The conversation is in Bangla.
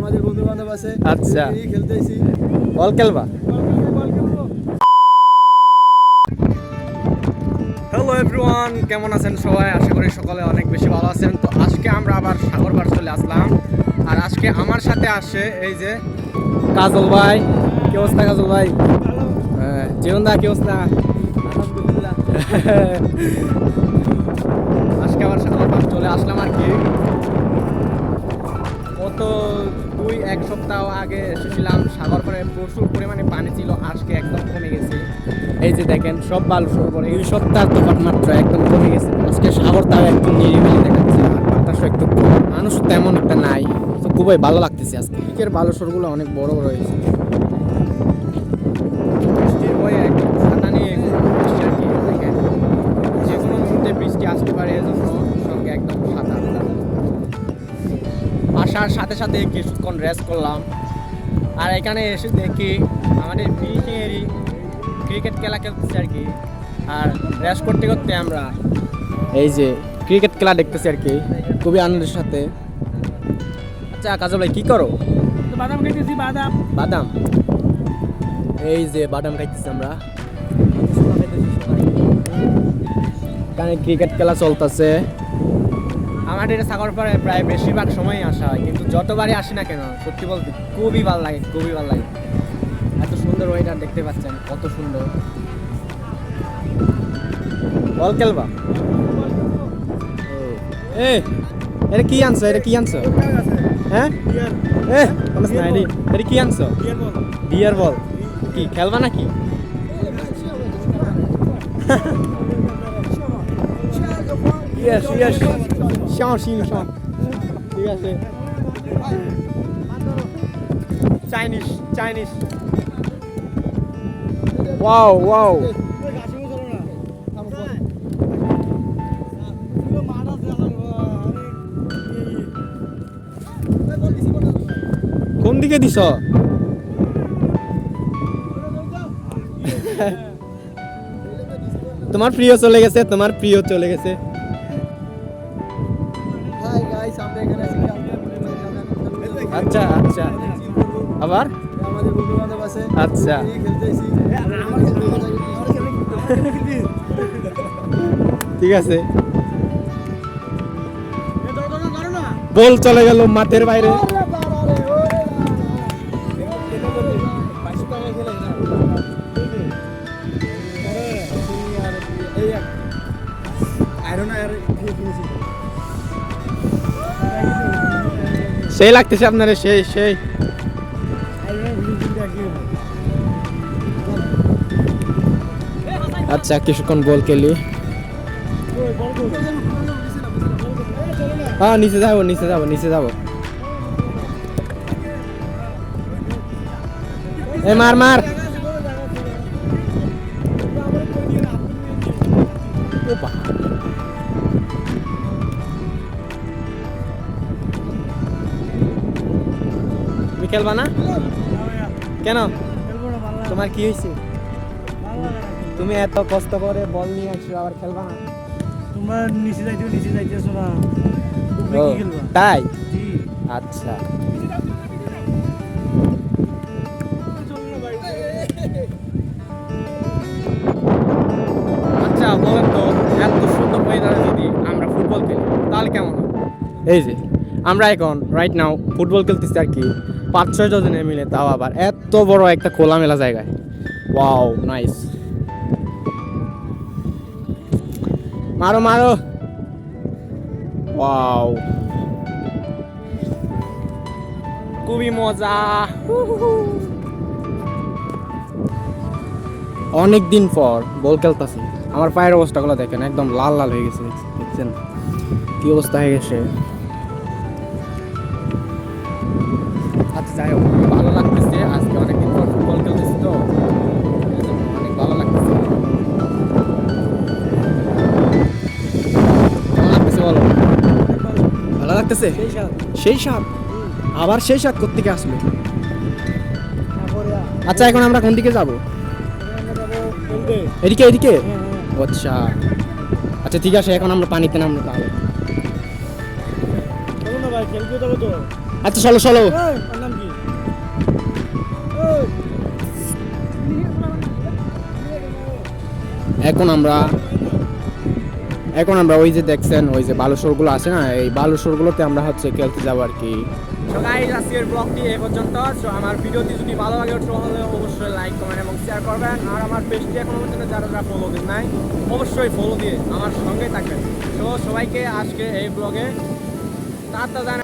আমাদের বন্ধু বান্ধব আছে। আচ্ছা, এই খেলতেছি। বল খেলবা? হ্যালো এভরিওয়ান, কেমন আছেন সবাই? আশা করি সকলে অনেক বেশি ভালো আছেন। তো আজকে আমরা আবার সাগরপাড় চলে আসলাম। আর আজকে আমার সাথে আসে এই যে কাজল ভাই। কি অবস্থা কাজল ভাই? জীবন দা কি অবস্থা? আলহামদুলিল্লাহ। আজকে আবার সাগরপাড় চলে আসলাম আর কি। গত 2-1 সপ্তাহ আগে এসেছিলাম। সাগরপাড়ে প্রচুর পরিমাণে পানি ছিল, আজকে একদম কমে গেছে। এই যে দেখেন সব বালু সরবরে 2 সপ্তাহ তফাৎ মাত্র একদম কমে গেছে। আজকে সাগরটাও একটু নিরিবিলি দেখাচ্ছে, আর বাতাসও একটু কম, মানুষ তেমন একটা নাই। তো খুবই ভালো লাগতেছে আজকে। পিকের বালু সরগুলো অনেক বড় বড় হয়েছে। বৃষ্টির ভয়ে একদম ছাতা নিয়ে বৃষ্টি আর কি দেখেন, যে কোনো মুহূর্তে বৃষ্টি আসতে পারে, এজন্য সঙ্গে একদম ছাতা। আসার সাথে সাথে কিছুক্ষণ রেস্ট করলাম। আর এখানে এসে দেখি আমাদের ফিনিশিংয়েরই ক্রিকেট খেলা খেলতেছে আর কি। আর রেস্ট করতে করতে আমরা এই যে ক্রিকেট খেলা দেখতেছি আর কি, খুবই আনন্দের সাথে। আচ্ছা কাজল ভাই কি করো? বাদাম খাইতেছি, বাদাম। বাদাম, এই যে বাদাম খাইতেছি আমরা। এখানে ক্রিকেট খেলা চলতেছে। আমাদের সাগরপাড়ে প্রায় বেশিরভাগ সময় আসা হয়, কিন্তু যতবারই আসি না কেন সত্যি বলতে খুবই ভালো লাগে, খুবই ভালো লাগে। এত সুন্দর ওয়েদার দেখতে পাচ্ছেন, কত সুন্দর। বল খেলবা? এটা কি আনছো? এটা কি আনছো? হ্যাঁ এটা কি আনছো? বিয়ার বল। কি খেলবা নাকি? Yes, yes. ঠিক আছে। Chinese. Wow. কোন দিকে দিছ? তোমার প্রিয় চলে গেছে, হাই গাইস, আমরা এখানে আছি। আচ্ছা আবার আমাদের বন্ধু বান্ধব আছে। আচ্ছা। এই খেলতেছি। ঠিক আছে। বল চলে গেল মাঠের বাইরে। সেই লাগতেছে আপনারা, সেই আচ্ছা কিছুক্ষণ বল খেলি। হ্যাঁ নিচে যাবো। এ মার। তুমি খেলবা না কেন? তোমার কি হয়েছে? তুমি এত কষ্ট করে বল নিয়ে আসছো, আবার খেলবা না? তোমার নিচে যাইতেছো না, তুমি কি খেলবা? তাই? আচ্ছা। আচ্ছা বলেন তো, এত সুন্দর ওয়েদারে যদি আমরা ফুটবল খেলি তাহলে কেমন হবে? এই যে আমরা এখন রাইট নাও ফুটবল খেলতেছি আর কি, 5-6 জনে মিলে, তাও আবার এত বড় একটা খোলামেলা জায়গায়। Wow nice. মারো। ওয়াও খুবই মজা। অনেক দিন পর বল খেলতেছি। আমার পায়ের অবস্থাগুলো দেখেন, একদম লাল হয়ে গেছে, দেখছেন কি অবস্থা হয়ে গেছে। আচ্ছা যাই হোক, ভালো লাগতেছে। আজকে অনেকদিন পর ফুটবল খেলতেছি, তো অনেক ভালো লাগতেছে। কেমন লাগতেছে বলো? ভালো লাগতেছে। সেই সাপ আবার সেই সাপ কোত্থেকে আসলো? আচ্ছা এখন আমরা কোন দিকে যাবো? এদিকে। আচ্ছা ঠিক আছে, এখন আমরা পানিতে নামবো তাহলে। আচ্ছা চলো এখন আমরা ওই যে দেখছেন ওই যে বালুচরগুলো আছে না, এই বালুচরগুলোতে আমরা হচ্ছে খেলতে যাবো আর কি। তো গাইস আজকের ব্লগটি এই পর্যন্ত। সো আমার ভিডিওটি যদি ভালো লাগে তাহলে অবশ্যই লাইক কমেন্ট এবং শেয়ার করবেন। আর আমার পেজটি এখনো পর্যন্ত যারা ফলো দেন নাই অবশ্যই ফলো দিয়ে আমার সঙ্গে থাকবেন। তো সবাইকে আজকে এই ব্লগে টাটা জানাই।